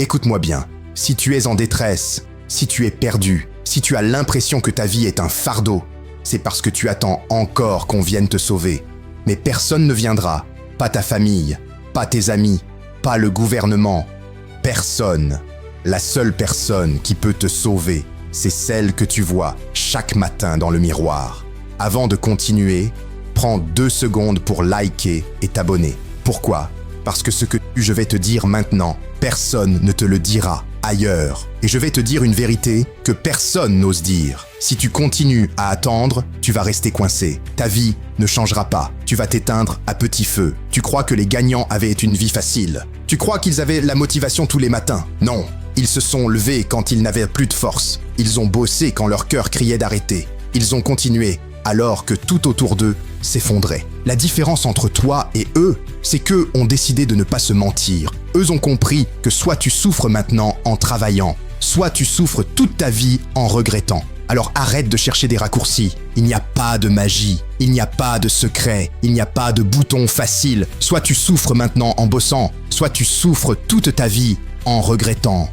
Écoute-moi bien, si tu es en détresse, si tu es perdu, si tu as l'impression que ta vie est un fardeau, c'est parce que tu attends encore qu'on vienne te sauver. Mais personne ne viendra, pas ta famille, pas tes amis, pas le gouvernement, personne. La seule personne qui peut te sauver, c'est celle que tu vois chaque matin dans le miroir. Avant de continuer, prends 2 secondes pour liker et t'abonner. Pourquoi ? Parce que ce que je vais te dire maintenant, personne ne te le dira ailleurs. Et je vais te dire une vérité que personne n'ose dire. Si tu continues à attendre, tu vas rester coincé. Ta vie ne changera pas. Tu vas t'éteindre à petit feu. Tu crois que les gagnants avaient une vie facile. Tu crois qu'ils avaient la motivation tous les matins. Non. Ils se sont levés quand ils n'avaient plus de force. Ils ont bossé quand leur cœur criait d'arrêter. Ils ont continué alors que tout autour d'eux s'effondrait. La différence entre toi et eux, c'est qu'eux ont décidé de ne pas se mentir. Eux ont compris que soit tu souffres maintenant en travaillant, soit tu souffres toute ta vie en regrettant. Alors arrête de chercher des raccourcis. Il n'y a pas de magie, il n'y a pas de secret, il n'y a pas de bouton facile. Soit tu souffres maintenant en bossant, soit tu souffres toute ta vie en regrettant.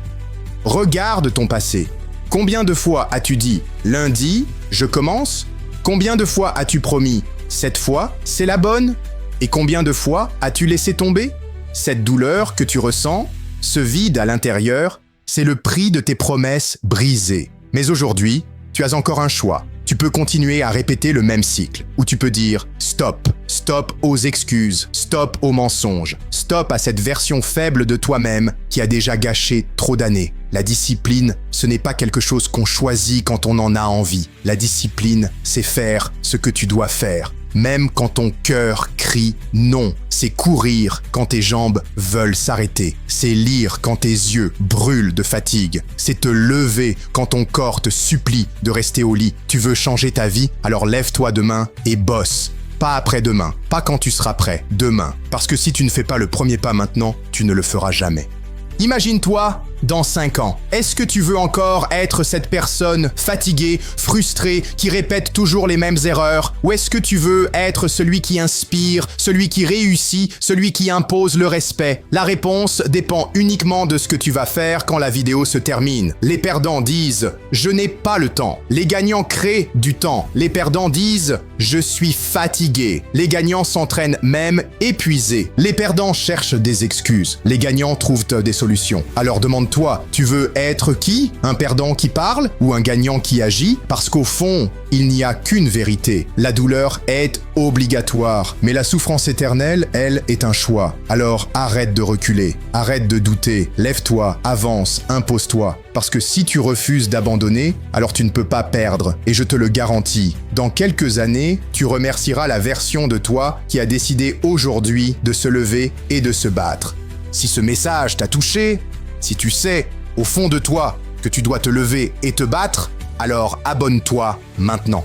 Regarde ton passé. Combien de fois as-tu dit « lundi, je commence » ? Combien de fois as-tu promis « cette fois, c'est la bonne » ? Et combien de fois as-tu laissé tomber ? Cette douleur que tu ressens, ce vide à l'intérieur, c'est le prix de tes promesses brisées. Mais aujourd'hui, tu as encore un choix. Tu peux continuer à répéter le même cycle, ou tu peux dire « stop ». Stop aux excuses, stop aux mensonges, stop à cette version faible de toi-même qui a déjà gâché trop d'années. La discipline, ce n'est pas quelque chose qu'on choisit quand on en a envie. La discipline, c'est faire ce que tu dois faire, même quand ton cœur crie non. C'est courir quand tes jambes veulent s'arrêter. C'est lire quand tes yeux brûlent de fatigue. C'est te lever quand ton corps te supplie de rester au lit. Tu veux changer ta vie? Alors lève-toi demain et bosse. Pas après-demain, pas quand tu seras prêt, demain. Parce que si tu ne fais pas le premier pas maintenant, tu ne le feras jamais. Imagine-toi dans 5 ans. Est-ce que tu veux encore être cette personne fatiguée, frustrée, qui répète toujours les mêmes erreurs? Ou est-ce que tu veux être celui qui inspire, celui qui réussit, celui qui impose le respect? La réponse dépend uniquement de ce que tu vas faire quand la vidéo se termine. Les perdants disent « je n'ai pas le temps ». Les gagnants créent du temps. Les perdants disent « je suis fatigué ». Les gagnants s'entraînent même épuisés. Les perdants cherchent des excuses. Les gagnants trouvent des solutions. Alors demande-toi, tu veux être qui? Un perdant qui parle ou un gagnant qui agit? Parce qu'au fond, il n'y a qu'une vérité. La douleur est obligatoire. Mais la souffrance éternelle, elle, est un choix. Alors arrête de reculer, arrête de douter, lève-toi, avance, impose-toi. Parce que si tu refuses d'abandonner, alors tu ne peux pas perdre. Et je te le garantis, dans quelques années, tu remercieras la version de toi qui a décidé aujourd'hui de se lever et de se battre. Si ce message t'a touché, si tu sais, au fond de toi, que tu dois te lever et te battre, alors abonne-toi maintenant.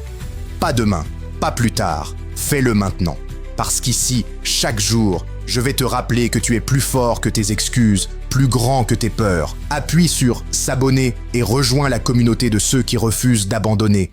Pas demain, pas plus tard, fais-le maintenant. Parce qu'ici, chaque jour, je vais te rappeler que tu es plus fort que tes excuses, plus grand que tes peurs. Appuie sur s'abonner et rejoins la communauté de ceux qui refusent d'abandonner.